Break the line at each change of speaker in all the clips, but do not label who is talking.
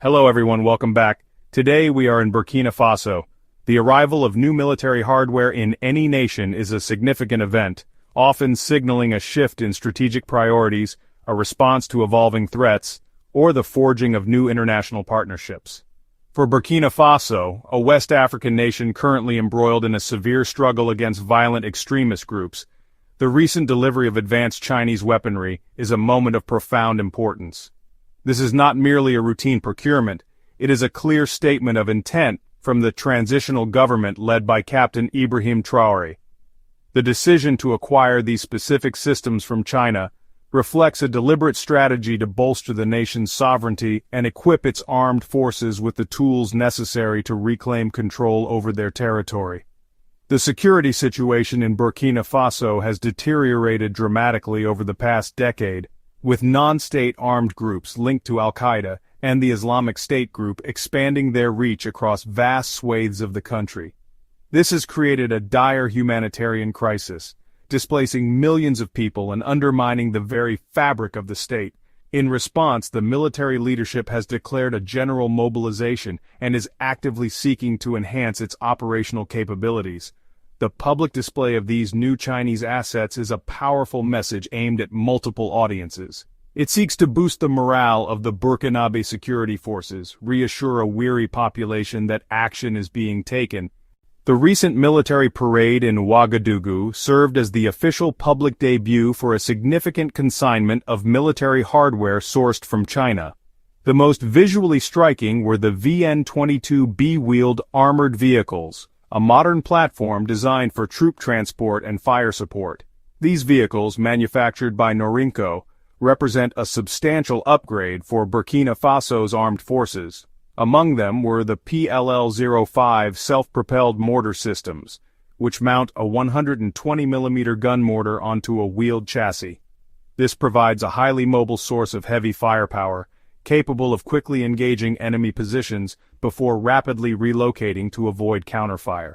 Hello everyone, welcome back. Today we are in Burkina Faso. The arrival of new military hardware in any nation is a significant event, often signaling a shift in strategic priorities, a response to evolving threats, or the forging of new international partnerships. For Burkina Faso, a West African nation currently embroiled in a severe struggle against violent extremist groups, the recent delivery of advanced Chinese weaponry is a moment of profound importance. This is not merely a routine procurement, it is a clear statement of intent from the transitional government led by Captain Ibrahim Traoré. The decision to acquire these specific systems from China reflects a deliberate strategy to bolster the nation's sovereignty and equip its armed forces with the tools necessary to reclaim control over their territory. The security situation in Burkina Faso has deteriorated dramatically over the past decade, with non-state armed groups linked to Al-Qaeda and the Islamic State group expanding their reach across vast swathes of the country. This has created a dire humanitarian crisis, displacing millions of people and undermining the very fabric of the state. In response, the military leadership has declared a general mobilization and is actively seeking to enhance its operational capabilities. The public display of these new Chinese assets is a powerful message aimed at multiple audiences. It seeks to boost the morale of the Burkinabe security forces, reassure a weary population that action is being taken. The recent military parade in Ouagadougou served as the official public debut for a significant consignment of military hardware sourced from China. The most visually striking were the VN-22B wheeled armored vehicles, a modern platform designed for troop transport and fire support. These vehicles, manufactured by Norinco, represent a substantial upgrade for Burkina Faso's armed forces. Among them were the PLL-05 self-propelled mortar systems, which mount a 120mm gun mortar onto a wheeled chassis. This provides a highly mobile source of heavy firepower, capable of quickly engaging enemy positions before rapidly relocating to avoid counterfire.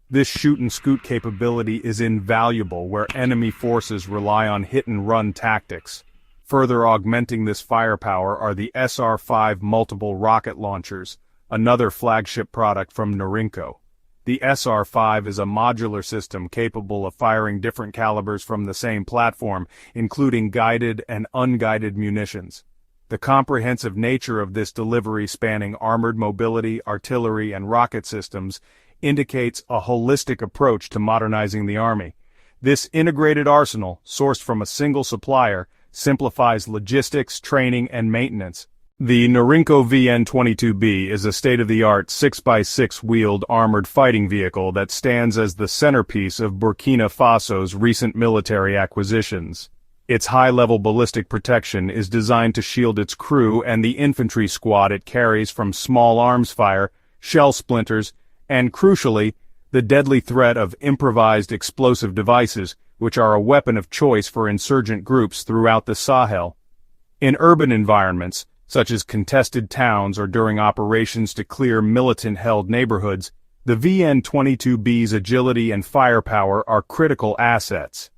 This shoot-and-scoot capability is invaluable where enemy forces rely on hit-and-run tactics. Further augmenting this firepower are the SR-5 multiple rocket launchers, another flagship product from Norinco. The SR-5 is a modular system capable of firing different calibers from the same platform, including guided and unguided munitions. The comprehensive nature of this delivery, spanning armored mobility, artillery, and rocket systems, indicates a holistic approach to modernizing the army. This integrated arsenal, sourced from a single supplier, simplifies logistics, training, and maintenance. The Norinco VN-22B is a state-of-the-art 6x6 wheeled armored fighting vehicle that stands as the centerpiece of Burkina Faso's recent military acquisitions. Its high-level ballistic protection is designed to shield its crew and the infantry squad it carries from small arms fire, shell splinters, and, crucially, the deadly threat of improvised explosive devices, which are a weapon of choice for insurgent groups throughout the Sahel. In urban environments, such as contested towns or during operations to clear militant-held neighborhoods, the VN-22B's agility and firepower are critical assets.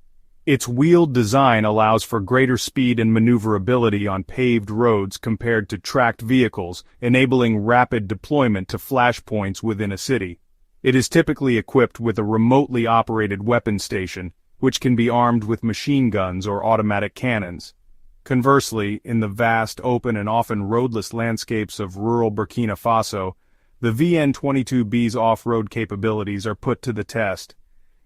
Its wheeled design allows for greater speed and maneuverability on paved roads compared to tracked vehicles, enabling rapid deployment to flashpoints within a city. It is typically equipped with a remotely operated weapon station, which can be armed with machine guns or automatic cannons. Conversely, in the vast, open, and often roadless landscapes of rural Burkina Faso, the VN-22B's off-road capabilities are put to the test.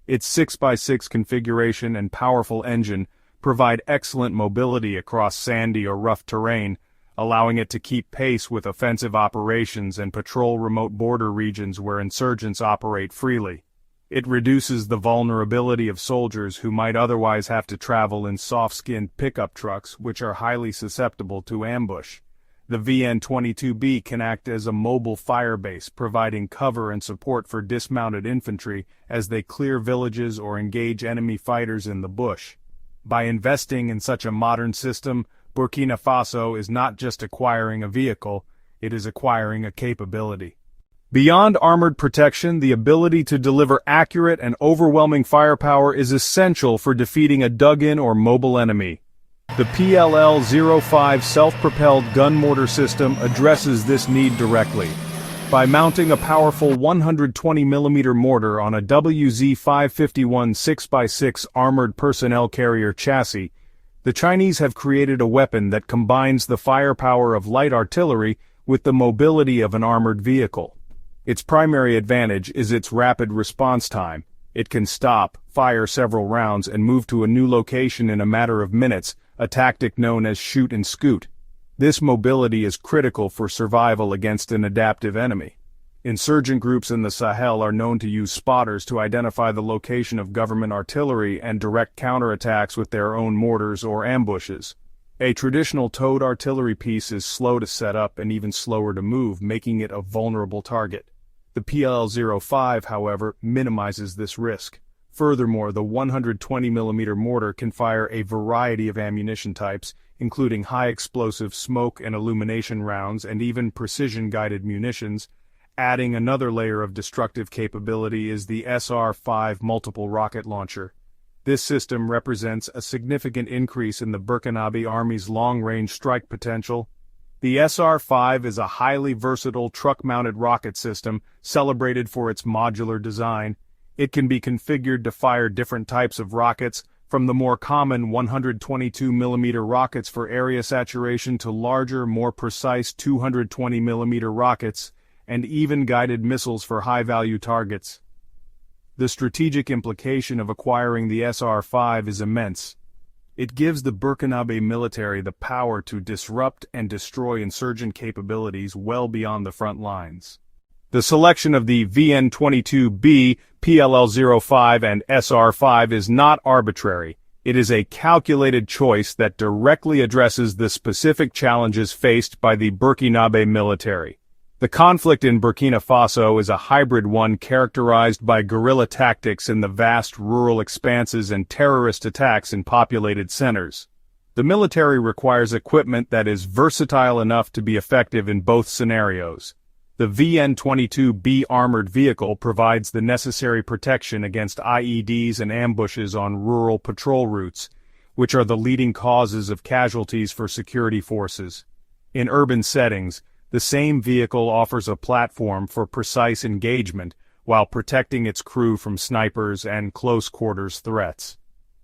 Its 6x6 configuration and powerful engine provide excellent mobility across sandy or rough terrain, allowing it to keep pace with offensive operations and patrol remote border regions where insurgents operate freely. It reduces the vulnerability of soldiers who might otherwise have to travel in soft-skinned pickup trucks, which are highly susceptible to ambush. The VN-22B can act as a mobile fire base, providing cover and support for dismounted infantry as they clear villages or engage enemy fighters in the bush. By investing in such a modern system, Burkina Faso is not just acquiring a vehicle, it is acquiring a capability. Beyond armored protection, the ability to deliver accurate and overwhelming firepower is essential for defeating a dug-in or mobile enemy. The PLL-05 self-propelled gun mortar system addresses this need directly. By mounting a powerful 120mm mortar on a WZ-551 6x6 armored personnel carrier chassis, the Chinese have created a weapon that combines the firepower of light artillery with the mobility of an armored vehicle. Its primary advantage is its rapid response time. It can stop, fire several rounds, and move to a new location in a matter of minutes, a tactic known as shoot and scoot. This mobility is critical for survival against an adaptive enemy. Insurgent groups in the Sahel are known to use spotters to identify the location of government artillery and direct counterattacks with their own mortars or ambushes. A traditional towed artillery piece is slow to set up and even slower to move, making it a vulnerable target. The PLL-05, however, minimizes this risk. Furthermore, the 120mm mortar can fire a variety of ammunition types, including high-explosive smoke and illumination rounds and even precision-guided munitions. Adding another layer of destructive capability is the SR-5 multiple rocket launcher. This system represents a significant increase in the Burkinabe Army's long-range strike potential. The SR-5 is a highly versatile truck-mounted rocket system celebrated for its modular design. It can be configured to fire different types of rockets, from the more common 122mm rockets for area saturation to larger, more precise 220mm rockets, and even guided missiles for high-value targets. The strategic implication of acquiring the SR-5 is immense. It gives the Burkinabe military the power to disrupt and destroy insurgent capabilities well beyond the front lines. The selection of the VN-22B, PLL-05 and SR-5 is not arbitrary. It is a calculated choice that directly addresses the specific challenges faced by the Burkinabe military. The conflict in Burkina Faso is a hybrid one characterized by guerrilla tactics in the vast rural expanses and terrorist attacks in populated centers. The military requires equipment that is versatile enough to be effective in both scenarios. The VN-22B armored vehicle provides the necessary protection against IEDs and ambushes on rural patrol routes, which are the leading causes of casualties for security forces. In urban settings, the same vehicle offers a platform for precise engagement while protecting its crew from snipers and close-quarters threats.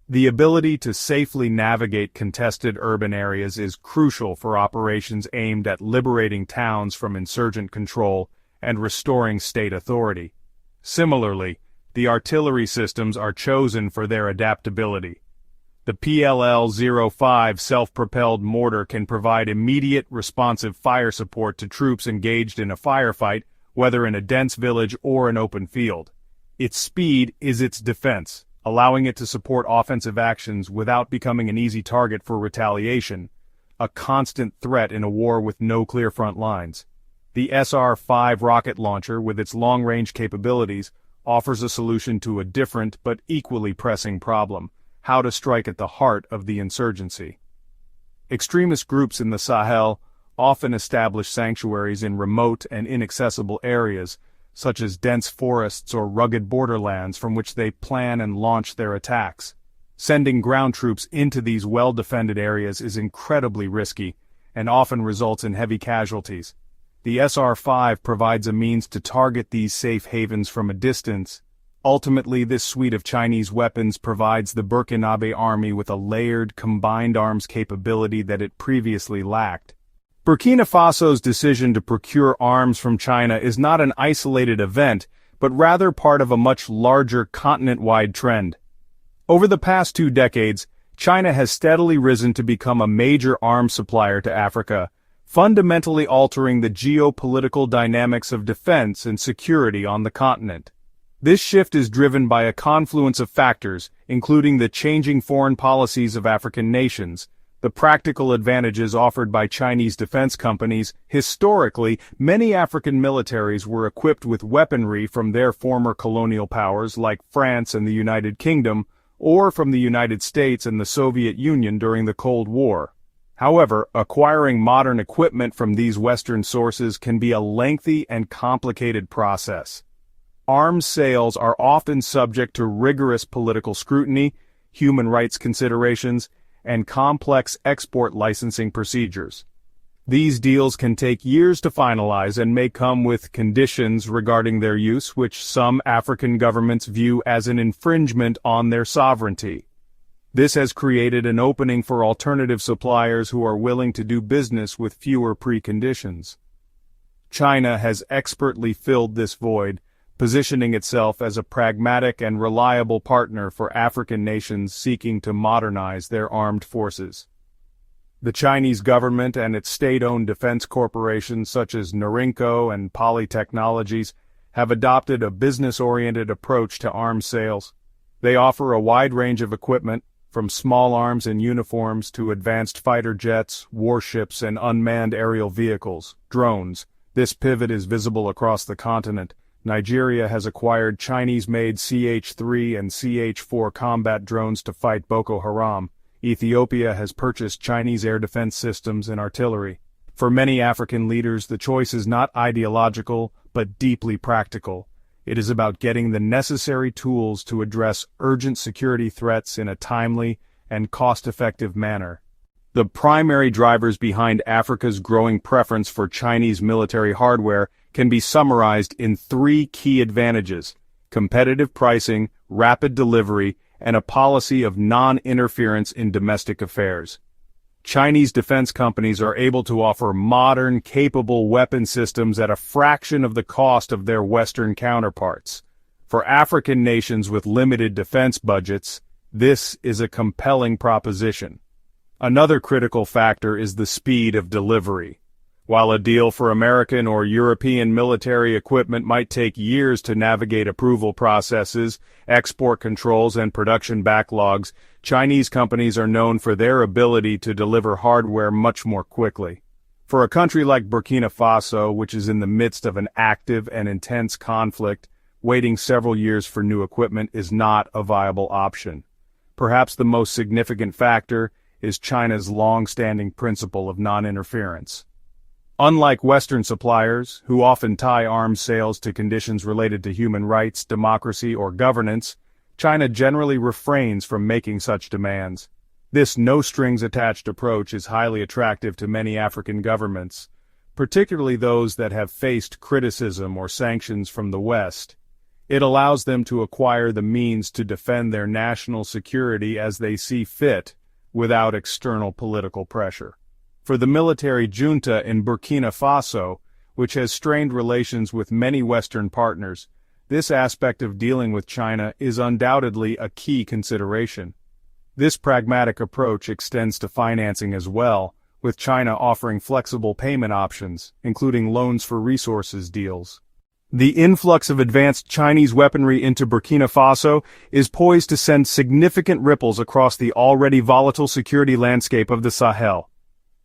The ability to safely navigate contested urban areas is crucial for operations aimed at liberating towns from insurgent control and restoring state authority. Similarly, the artillery systems are chosen for their adaptability. The PLL-05 self-propelled mortar can provide immediate, responsive fire support to troops engaged in a firefight, whether in a dense village or an open field. Its speed is its defense, allowing it to support offensive actions without becoming an easy target for retaliation, a constant threat in a war with no clear front lines. The SR-5 rocket launcher, with its long-range capabilities, offers a solution to a different but equally pressing problem: how to strike at the heart of the insurgency. Extremist groups in the Sahel often establish sanctuaries in remote and inaccessible areas, such as dense forests or rugged borderlands from which they plan and launch their attacks. Sending ground troops into these well-defended areas is incredibly risky, and often results in heavy casualties. The SR-5 provides a means to target these safe havens from a distance. Ultimately, this suite of Chinese weapons provides the Burkinabe army with a layered, combined arms capability that it previously lacked. Burkina Faso's decision to procure arms from China is not an isolated event, but rather part of a much larger continent-wide trend. Over the past 2 decades, China has steadily risen to become a major arms supplier to Africa, fundamentally altering the geopolitical dynamics of defense and security on the continent. This shift is driven by a confluence of factors, including the changing foreign policies of African nations, the practical advantages offered by Chinese defense companies. Historically, many African militaries were equipped with weaponry from their former colonial powers like France and the United Kingdom, or from the United States and the Soviet Union during the Cold War. However, acquiring modern equipment from these Western sources can be a lengthy and complicated process. Arms sales are often subject to rigorous political scrutiny, human rights considerations, and complex export licensing procedures. These deals can take years to finalize and may come with conditions regarding their use which some African governments view as an infringement on their sovereignty. This has created an opening for alternative suppliers who are willing to do business with fewer preconditions. China has expertly filled this void, positioning itself as a pragmatic and reliable partner for African nations seeking to modernize their armed forces. The Chinese government and its state-owned defense corporations such as Norinco and Poly Technologies have adopted a business-oriented approach to arms sales. They offer a wide range of equipment, from small arms and uniforms to advanced fighter jets, warships, and unmanned aerial vehicles, drones. This pivot is visible across the continent. Nigeria has acquired Chinese-made CH-3 and CH-4 combat drones to fight Boko Haram. Ethiopia has purchased Chinese air defense systems and artillery. For many African leaders, the choice is not ideological, but deeply practical. It is about getting the necessary tools to address urgent security threats in a timely and cost-effective manner. The primary drivers behind Africa's growing preference for Chinese military hardware can be summarized in three key advantages: competitive pricing, rapid delivery, and a policy of non-interference in domestic affairs. Chinese defense companies are able to offer modern, capable weapon systems at a fraction of the cost of their Western counterparts. For African nations with limited defense budgets, this is a compelling proposition. Another critical factor is the speed of delivery. While a deal for American or European military equipment might take years to navigate approval processes, export controls, and production backlogs, Chinese companies are known for their ability to deliver hardware much more quickly. For a country like Burkina Faso, which is in the midst of an active and intense conflict, waiting several years for new equipment is not a viable option. Perhaps the most significant factor is China's long-standing principle of non-interference. Unlike Western suppliers, who often tie arms sales to conditions related to human rights, democracy, or governance, China generally refrains from making such demands. This no-strings-attached approach is highly attractive to many African governments, particularly those that have faced criticism or sanctions from the West. It allows them to acquire the means to defend their national security as they see fit, without external political pressure. For the military junta in Burkina Faso, which has strained relations with many Western partners, this aspect of dealing with China is undoubtedly a key consideration. This pragmatic approach extends to financing as well, with China offering flexible payment options, including loans for resources deals. The influx of advanced Chinese weaponry into Burkina Faso is poised to send significant ripples across the already volatile security landscape of the Sahel.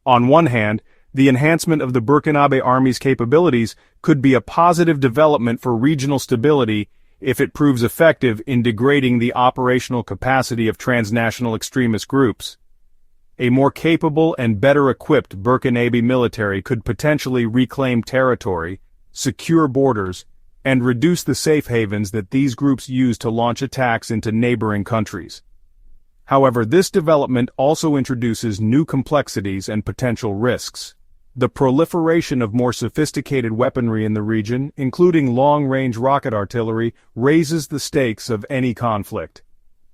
On one hand, the enhancement of the Burkinabe Army's capabilities could be a positive development for regional stability if it proves effective in degrading the operational capacity of transnational extremist groups. A more capable and better equipped Burkinabe military could potentially reclaim territory, secure borders, and reduce the safe havens that these groups use to launch attacks into neighboring countries. However, this development also introduces new complexities and potential risks. The proliferation of more sophisticated weaponry in the region, including long-range rocket artillery, raises the stakes of any conflict.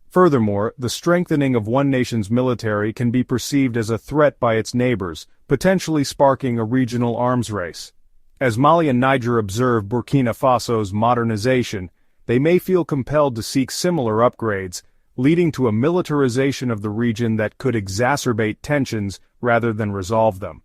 Furthermore, the strengthening of one nation's military can be perceived as a threat by its neighbors, potentially sparking a regional arms race. As Mali and Niger observe Burkina Faso's modernization, they may feel compelled to seek similar upgrades, leading to a militarization of the region that could exacerbate tensions rather than resolve them.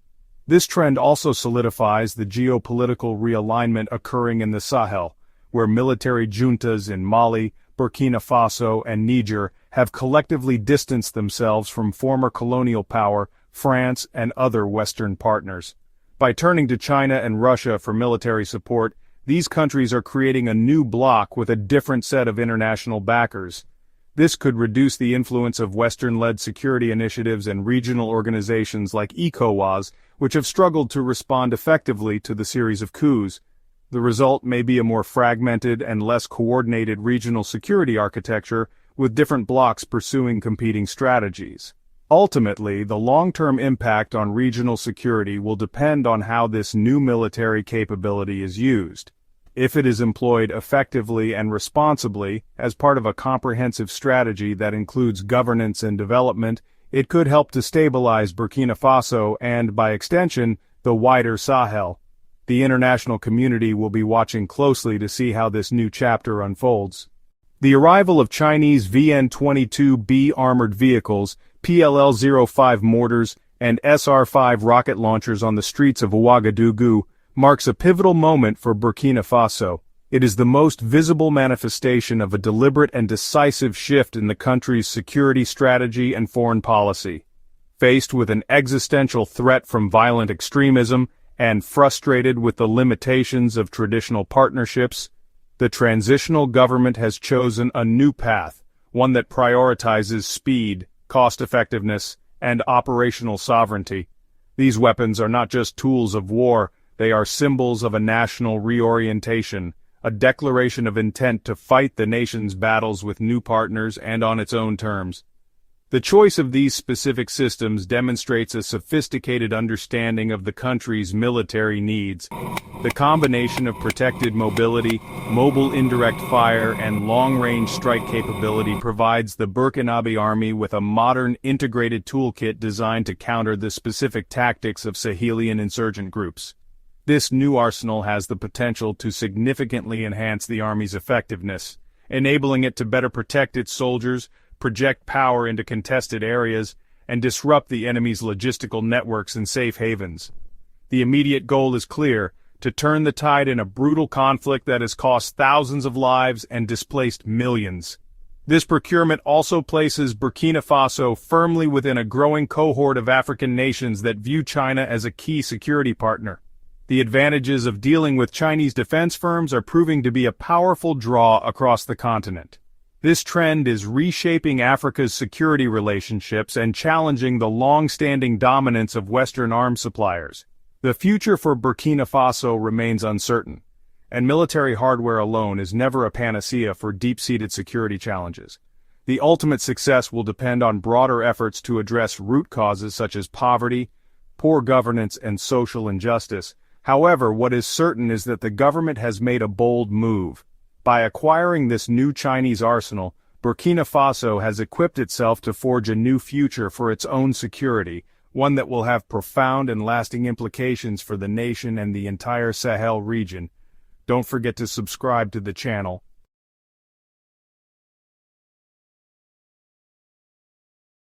This trend also solidifies the geopolitical realignment occurring in the Sahel, where military juntas in Mali, Burkina Faso, and Niger have collectively distanced themselves from former colonial power, France, and other Western partners. By turning to China and Russia for military support, these countries are creating a new bloc with a different set of international backers. This could reduce the influence of Western-led security initiatives and regional organizations like ECOWAS, which have struggled to respond effectively to the series of coups. The result may be a more fragmented and less coordinated regional security architecture, with different blocs pursuing competing strategies. Ultimately, the long-term impact on regional security will depend on how this new military capability is used. If it is employed effectively and responsibly, as part of a comprehensive strategy that includes governance and development, it could help to stabilize Burkina Faso and, by extension, the wider Sahel. The international community will be watching closely to see how this new chapter unfolds. The arrival of Chinese VN-22B armored vehicles, PLL-05 mortars, and SR-5 rocket launchers on the streets of Ouagadougou marks a pivotal moment for Burkina Faso. It is the most visible manifestation of a deliberate and decisive shift in the country's security strategy and foreign policy. Faced with an existential threat from violent extremism and frustrated with the limitations of traditional partnerships, the transitional government has chosen a new path, one that prioritizes speed, cost-effectiveness, and operational sovereignty. These weapons are not just tools of war, they are symbols of a national reorientation, a declaration of intent to fight the nation's battles with new partners and on its own terms. The choice of these specific systems demonstrates a sophisticated understanding of the country's military needs. The combination of protected mobility, mobile indirect fire, and long-range strike capability provides the Burkinabe army with a modern, integrated toolkit designed to counter the specific tactics of Sahelian insurgent groups. This new arsenal has the potential to significantly enhance the army's effectiveness, enabling it to better protect its soldiers, project power into contested areas, and disrupt the enemy's logistical networks and safe havens. The immediate goal is clear: to turn the tide in a brutal conflict that has cost thousands of lives and displaced millions. This procurement also places Burkina Faso firmly within a growing cohort of African nations that view China as a key security partner. The advantages of dealing with Chinese defense firms are proving to be a powerful draw across the continent. This trend is reshaping Africa's security relationships and challenging the long-standing dominance of Western arms suppliers. The future for Burkina Faso remains uncertain, and military hardware alone is never a panacea for deep-seated security challenges. The ultimate success will depend on broader efforts to address root causes such as poverty, poor governance, and social injustice. However, what is certain is that the government has made a bold move. By acquiring this new Chinese arsenal, Burkina Faso has equipped itself to forge a new future for its own security, one that will have profound and lasting implications for the nation and the entire Sahel region. Don't forget to subscribe to the channel